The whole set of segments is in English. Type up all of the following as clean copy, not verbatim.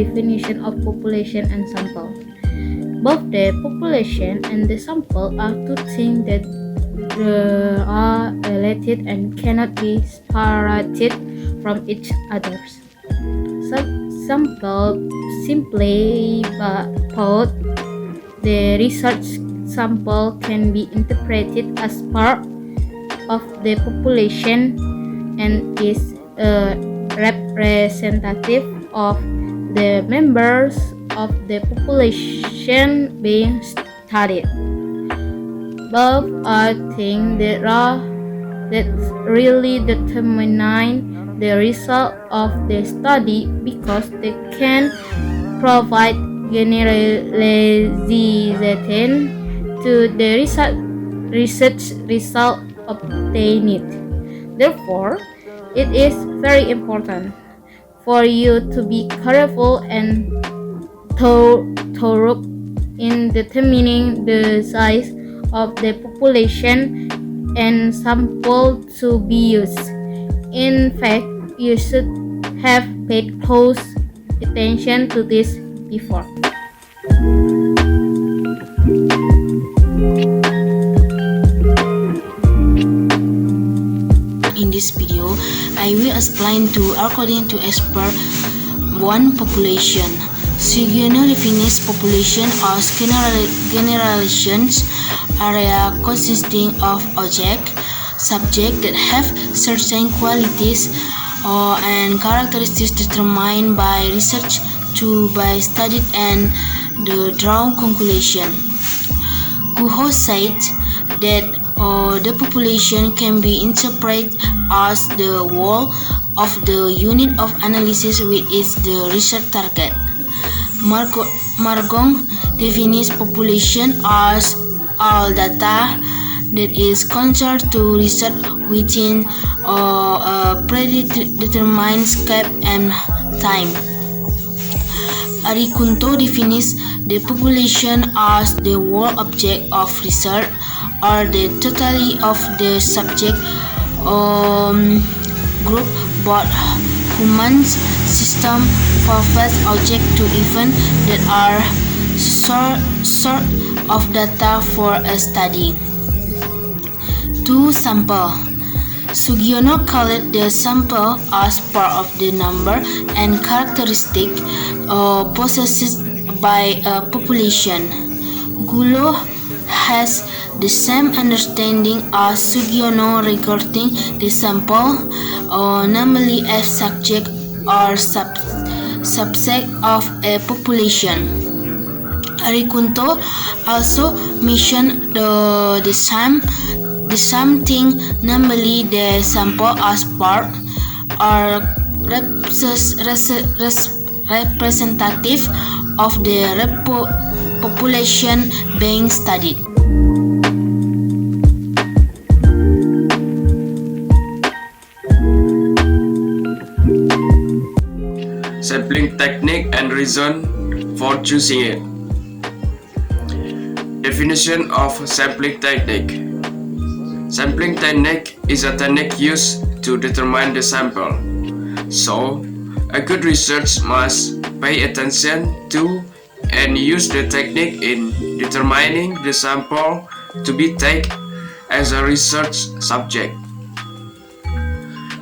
definition of population and sample. Both the population and the sample are two things that are related and cannot be separated from each other. Sample simply put, the research sample can be interpreted as part of the population and is representative of the members of the population being studied. Both are things that really determine the result of the study because they can provide generalization to the research result obtained. Therefore, it is very important for you to be careful and thorough in determining the size of the population and sample to be used. In fact, you should have paid close attention to this before. In this video, I will explain according to expert one population. Sugiono defines population as generalizations area consisting of object, subject that have certain qualities and characteristics determined by research to by studied and the drawn conclusion. Guho said that the population can be interpreted as the whole of the unit of analysis which is the research target. Margong defines population as all data that is concerned to research within a predetermined scope and time. Arikunto defines the population as the whole object of research or the totality of the subject group, both humans, system, perfect object to event that are sort of data for a study. 2. Sample. Sugiono called the sample as part of the number and characteristic possessed by a population. Gulo has the same understanding as Sugiono regarding the sample, namely as subject or subset of a population. Arikunto also mentioned the same thing, namely the sample as part or representative of the population being studied. Sampling technique and reason for choosing it. Definition of sampling technique. Sampling technique is a technique used to determine the sample. So, a good researcher must pay attention to and use the technique in determining the sample to be taken as a research subject.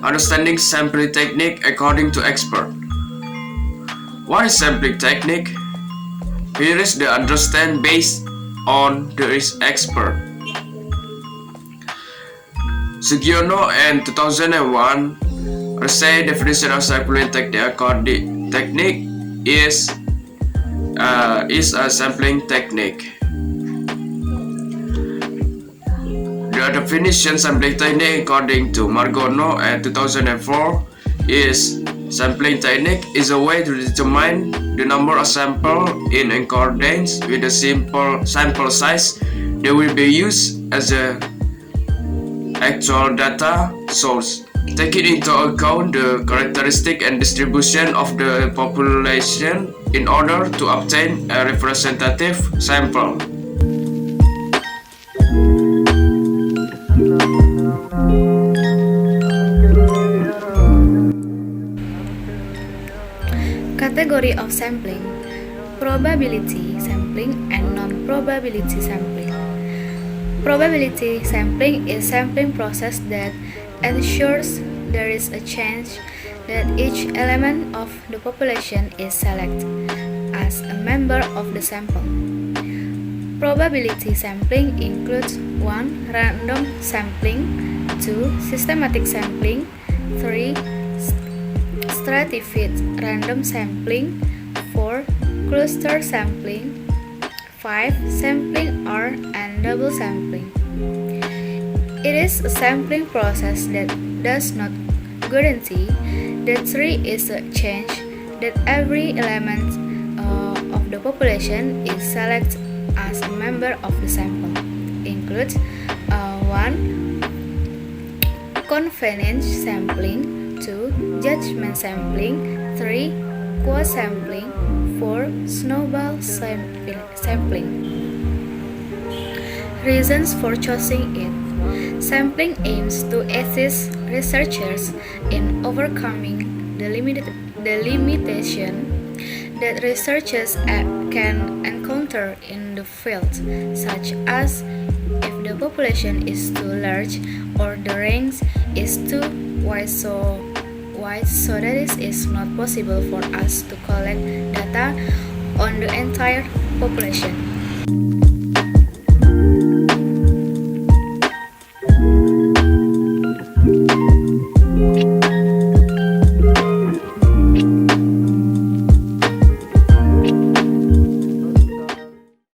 Understanding sampling technique according to expert. What is sampling technique? Here is the understanding based on the expert. Sugiono and 2001 say definition of sampling technique is a sampling technique. The definition sampling technique according to Margono and 2004 is sampling technique is a way to determine the number of samples in accordance with the simple sample size that will be used as a actual data source, taking into account the characteristic and distribution of the population in order to obtain a representative sample. Category of sampling: probability sampling and non-probability sampling. Probability sampling is sampling process that ensures there is a chance that each element of the population is selected as a member of the sample. Probability sampling includes 1. Random sampling, 2. Systematic sampling, 3. Stratified random sampling, 4. Cluster sampling, 5. Sampling R and double sampling. It is a sampling process that does not guarantee that there is a chance that every element of the population is selected as a member of the sample. Includes 1. Convenience sampling, 2. Judgment sampling, 3. Co-sampling, 4. Snowball sampling. Reasons for choosing it: sampling aims to assist researchers in overcoming the limitation that researchers can encounter in the field, such as if the population is too large or the range is too wide so that it is not possible for us to collect data on the entire population.